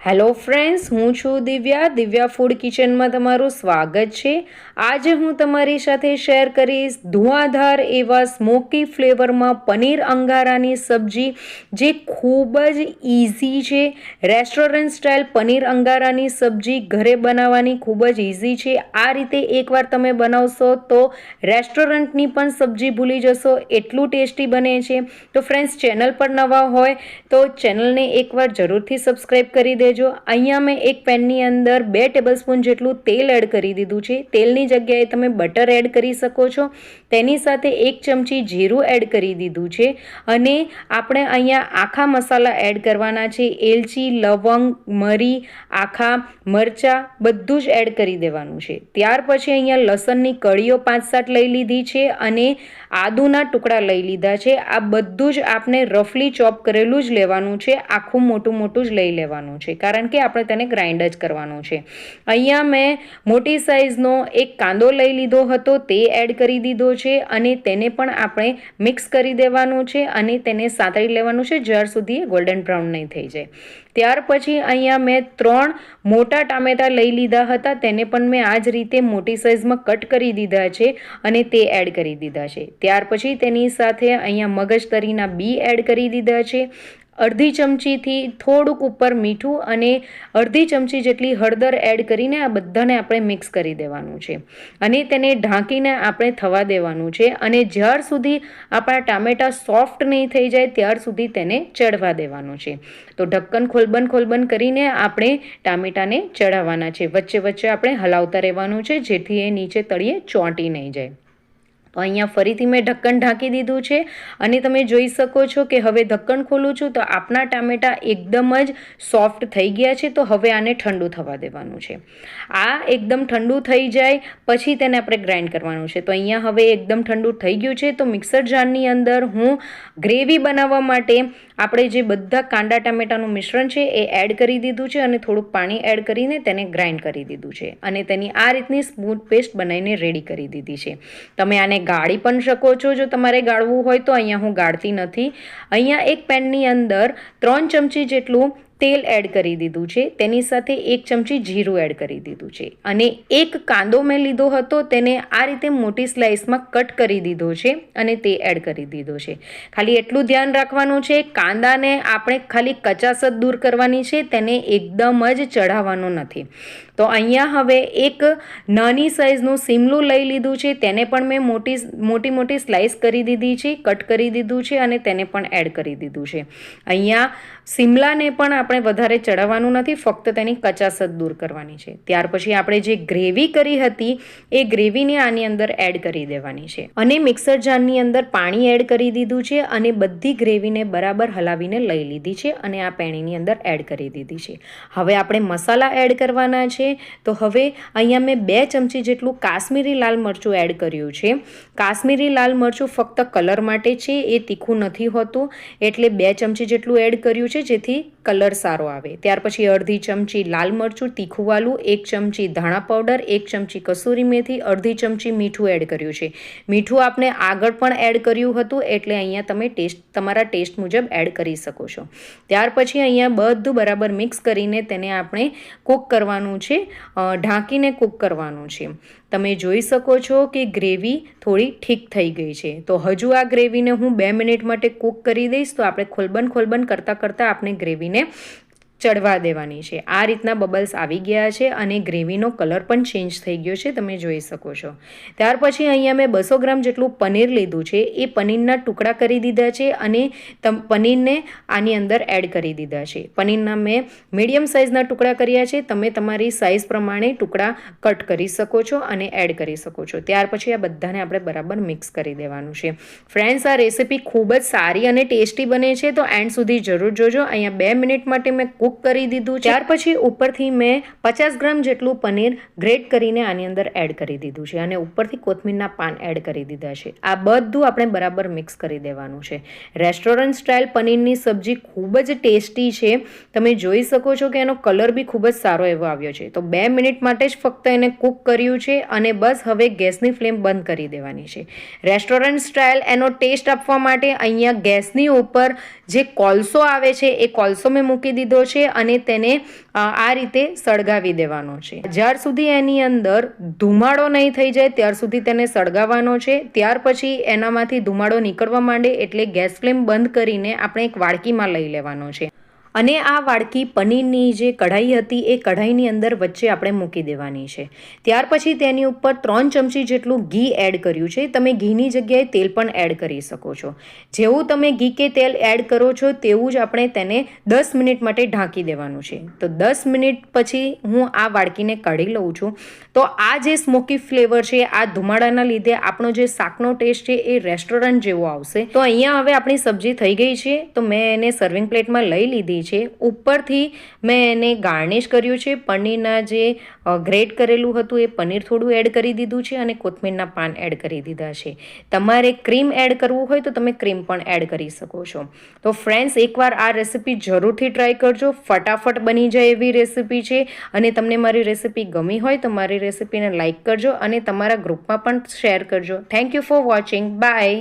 Hello friends, હું છું Divya food કિચનમાં તમારું સ્વાગત છે। આજે હું તમારી સાથે શેર કરીશ ધુઆધાર એવા સ્મોકી ફ્લેવરમાં પનીર અંગારાની સબ્જી, જે ખૂબ જ ઇઝી છે। રેસ્ટોરન્ટ સ્ટાઇલ પનીર અંગારાની સબ્જી ઘરે બનાવવાની ખૂબ જ ઇઝી છે। આ રીતે એકવાર તમે બનાવશો તો રેસ્ટોરન્ટની પણ સબ્જી ભૂલી જશો, એટલું ટેસ્ટી બને છે। તો ફ્રેન્ડ્સ, ચેનલ પર નવા હોય તો ચેનલને એકવાર જરૂરથી સબસ્ક્રાઈબ કરી દેજો। અહીંયા મેં એક પેનની અંદર 2 ટેબલસ્પૂન જેટલું તેલ એડ કરી દીધું છે। તેલની જગ્યાએ તમે બટર એડ કરી શકો છો। તેની સાથે 1 ચમચી જીરું એડ કરી દીધું છે અને આપણે અહીંયા આખા મસાલા એડ કરવાના છે। એલચી, લવંગ, મરી, આખા મરચાં બધું જ એડ કરી દેવાનું છે। ત્યાર પછી અહીંયા લસણની કળીઓ 5-7 લઈ લીધી છે અને આદુના ટુકડા લઈ લીધા છે। આ બધું જ આપણે રફલી ચોપ કરેલું જ લેવાનું છે, આખું મોટું જ લઈ લેવાનું છે, કારણ કે આપણે તેને ગ્રાઇન્ડ જ કરવાનું છે। અહીંયા મેં મોટી સાઈઝનો એક કાંદો લઈ લીધો હતો, તે એડ કરી દીધો છે અને તેને પણ આપણે મિક્સ કરી દેવાનું છે અને તેને સાતળી લેવાનું છે જ્યાર સુધી ગોલ્ડન બ્રાઉન નહીં થઈ જાય। ત્યાર પછી અહીંયા મેં 3 મોટા ટામેટાં લઈ લીધા હતા, તેને પણ મેં આ જ રીતે મોટી સાઈઝમાં કટ કરી દીધા છે અને તે એડ કરી દીધા છે। ત્યાર પછી તેની સાથે અહીંયા મગજતરીના બી એડ કરી દીધા છે। અડધી ચમચીથી થોડુંક ઉપર મીઠું અને અડધી ચમચી જેટલી હળદર એડ કરીને આ બધાને આપણે મિક્સ કરી દેવાનું છે અને તેને ઢાંકીને આપણે થવા દેવાનું છે અને જ્યાર સુધી આપણા ટામેટાં સોફ્ટ નહીં થઈ જાય ત્યાર સુધી તેને ચડવા દેવાનું છે। તો ઢક્કન ખોલબન કરીને આપણે ટામેટાને ચડાવવાના છે, વચ્ચે આપણે હલાવતા રહેવાનું છે જેથી એ નીચે તળિયે ચોંટી નહીં જાય। તો અહીંયા ફરીથી મેં ઢક્કન ઢાંકી દીધું છે અને તમે જોઈ શકો છો કે હવે ઢક્કન ખોલું છું તો આપણા ટામેટાં એકદમ જ સોફ્ટ થઈ ગયા છે। તો હવે આને ઠંડુ થવા દેવાનું છે। આ એકદમ ઠંડુ થઈ જાય પછી તેને આપણે ગ્રાઇન્ડ કરવાનું છે। તો અહીંયા હવે એકદમ ઠંડુ થઈ ગયું છે, તો મિક્સર જારની અંદર હું ગ્રેવી બનાવવા માટે આપણે જે બધા કાંદા ટામેટાનું મિશ્રણ છે એ એડ કરી દીધું છે અને થોડુંક પાણી એડ કરીને તેને ગ્રાઇન્ડ કરી દીધું છે અને તેની આ રીતની સ્મૂથ પેસ્ટ બનાવીને રેડી કરી દીધી છે। તમે આને ગાળી પણ શકો છો જો તમારે ગાળવું હોય તો, અહીંયા હું ગાળતી નથી। અહીંયા એક પેનની અંદર 3 ચમચી જેટલું તેલ એડ કરી દીધું છે, તેની સાથે 1 ચમચી જીરું એડ કરી દીધું છે અને એક કાંદો મેં લીધો હતો, તેને આ રીતે મોટી સ્લાઇસમાં કટ કરી દીધો છે અને તે એડ કરી દીધો છે। ખાલી એટલું ધ્યાન રાખવાનું છે, કાંદાને આપણે ખાલી કચાશ જ દૂર કરવાની છે, તેને એકદમ જ ચઢાવવાનો નથી। તો અહીંયા હવે એક નાની સાઈઝનું શિમલું લઈ લીધું છે, તેને પણ મેં મોટી સ્લાઇસ કરી દીધી છે, કટ કરી દીધું છે અને તેને પણ એડ કરી દીધું છે। અહીંયા શિમલાને પણ આપણે વધારે ચડાવવાનું નથી, ફક્ત તેની કચાશ જ દૂર કરવાની છે। ત્યાર પછી આપણે જે ગ્રેવી કરી હતી એ ગ્રેવીને આની અંદર એડ કરી દેવાની છે અને મિક્સર જારની અંદર પાણી એડ કરી દીધું છે અને બધી ગ્રેવીને બરાબર હલાવીને લઈ લીધી છે અને આ પેણીની અંદર એડ કરી દીધી છે। હવે આપણે મસાલા એડ કરવાના છે। તો હવે અહીંયા મેં 2 ચમચી જેટલું કાશ્મીરી લાલ મરચું એડ કર્યું છે। કાશ્મીરી લાલ મરચું ફક્ત કલર માટે છે, એ તીખું નથી હોતું, એટલે 2 ચમચી જેટલું એડ કર્યું છે જેથી કલર સારો આવે। ત્યાર પછી અડધી ચમચી લાલ મરચું તીખુંવાળું, 1 ચમચી ધાણા પાવડર, 1 ચમચી કસૂરી મેથી, અડધી ચમચી મીઠું એડ કર્યું છે। મીઠું આપણે આગળ પણ એડ કર્યું હતું, એટલે અહીંયા તમે તમારા ટેસ્ટ મુજબ એડ કરી શકો છો। ત્યાર પછી અહીંયા બધું બરાબર મિક્સ કરીને તેને આપણે કૂક કરવાનું છે, ઢાંકીને કૂક કરવાનું છે। તમે જોઈ શકો છો કે ગ્રેવી થોડી ઠીક થઈ ગઈ છે। તો હજુ આ ગ્રેવીને હું 2 મિનિટ માટે કૂક કરી દઈશ। તો આપણે ખોલબન કરતાં આપણે ગ્રેવીને ચડવા દેવાની છે। આ રીતના બબલ્સ આવી ગયા છે અને ગ્રેવીનો કલર પણ ચેન્જ થઈ ગયો છે, તમે જોઈ શકો છો। ત્યાર પછી અહીંયા મેં 200 ગ્રામ જેટલું પનીર લીધું છે, એ પનીરના ટુકડા કરી દીધા છે અને પનીરને આની અંદર એડ કરી દીધા છે। પનીરના મેં મીડિયમ સાઇઝના ટુકડા કર્યા છે, તમે તમારી સાઇઝ પ્રમાણે ટુકડા કટ કરી શકો છો અને એડ કરી શકો છો। ત્યાર પછી આ બધાને આપણે બરાબર મિક્સ કરી દેવાનું છે। ફ્રેન્ડ્સ, આ રેસીપી ખૂબ જ સારી અને ટેસ્ટી બને છે, તો એન્ડ સુધી જરૂર જોજો। અહીંયા 2 મિનિટ માટે મેં કૂક કરી દીધું છે। ત્યાર પછી ઉપરથી મેં 50 ગ્રામ જેટલું પનીર ગ્રેટ કરીને આની અંદર એડ કરી દીધું છે અને ઉપરથી કોથમીરના પાન એડ કરી દીધા છે। આ બધું આપણે બરાબર મિક્સ કરી દેવાનું છે। રેસ્ટોરન્ટ સ્ટાઇલ પનીરની સબ્જી ખૂબ જ ટેસ્ટી છે, તમે જોઈ શકો છો કે એનો કલર બી ખૂબ જ સારો એવો આવ્યો છે। તો 2 મિનિટ માટે જ ફક્ત એને કૂક કર્યું છે અને બસ હવે ગેસની ફ્લેમ બંધ કરી દેવાની છે। રેસ્ટોરન્ટ સ્ટાઇલ એનો ટેસ્ટ આપવા માટે અહીંયા ગેસની ઉપર જે કોલસો આવે છે એ કોલસો મેં મૂકી દીધો છે છે અને તેને આ રીતે સળગાવી દેવાનો છે. જ્યાર સુધી એની અંદર ધુમાડો નહીં થઈ જાય ત્યાર સુધી તેને સળગાવવાનો છે. ત્યાર પછી એનામાંથી ધુમાડો નીકળવા માંડે એટલે ગેસ ફ્લેમ બંધ કરીને આપણે એક વાડકીમાં લઈ લેવાનો છે અને આ વાડકી પનીરની જે કઢાઈ હતી એ કઢાઈની અંદર વચ્ચે આપણે મૂકી દેવાની છે. ત્યાર પછી તેની ઉપર 3 ચમચી જેટલું ઘી એડ કર્યું છે. તમે ઘીની જગ્યાએ તેલ પણ એડ કરી શકો છો. જેવું તમે ઘી કે તેલ એડ કરો છો તેવું જ આપણે તેને 10 મિનિટ માટે ઢાંકી દેવાનું છે. તો 10 મિનિટ પછી હું આ વાડકીને કાઢી લઉં છું. તો આ જે સ્મોકી ફ્લેવર છે, આ ધુમાડાના લીધે આપણો જે શાકનો ટેસ્ટ છે એ રેસ્ટોરન્ટ જેવો આવશે. તો અહીંયા હવે આપણી સબ્જી થઈ ગઈ છે. તો મેં એને સર્વિંગ પ્લેટમાં લઈ લીધી છે. ઉપરથી મેં એને ગાર્નિશ કર્યું છે. પનીરના જે ગ્રેટ કરેલું હતું એ પનીર થોડું એડ કરી દીધું છે અને કોથમીરના પાન એડ કરી દીધા છે. તમારે ક્રીમ એડ કરવું હોય તો તમે ક્રીમ પણ એડ કરી શકો છો. તો ફ્રેન્ડ્સ, એકવાર આ રેસીપી જરૂરથી ટ્રાય કરજો. ફટાફટ બની જાય એવી રેસીપી છે અને તમને મારી રેસીપી ગમી હોય તો મારી રેસીપીને લાઇક કરજો અને તમારા ગ્રુપમાં પણ શેર કરજો. Thank you for watching. By.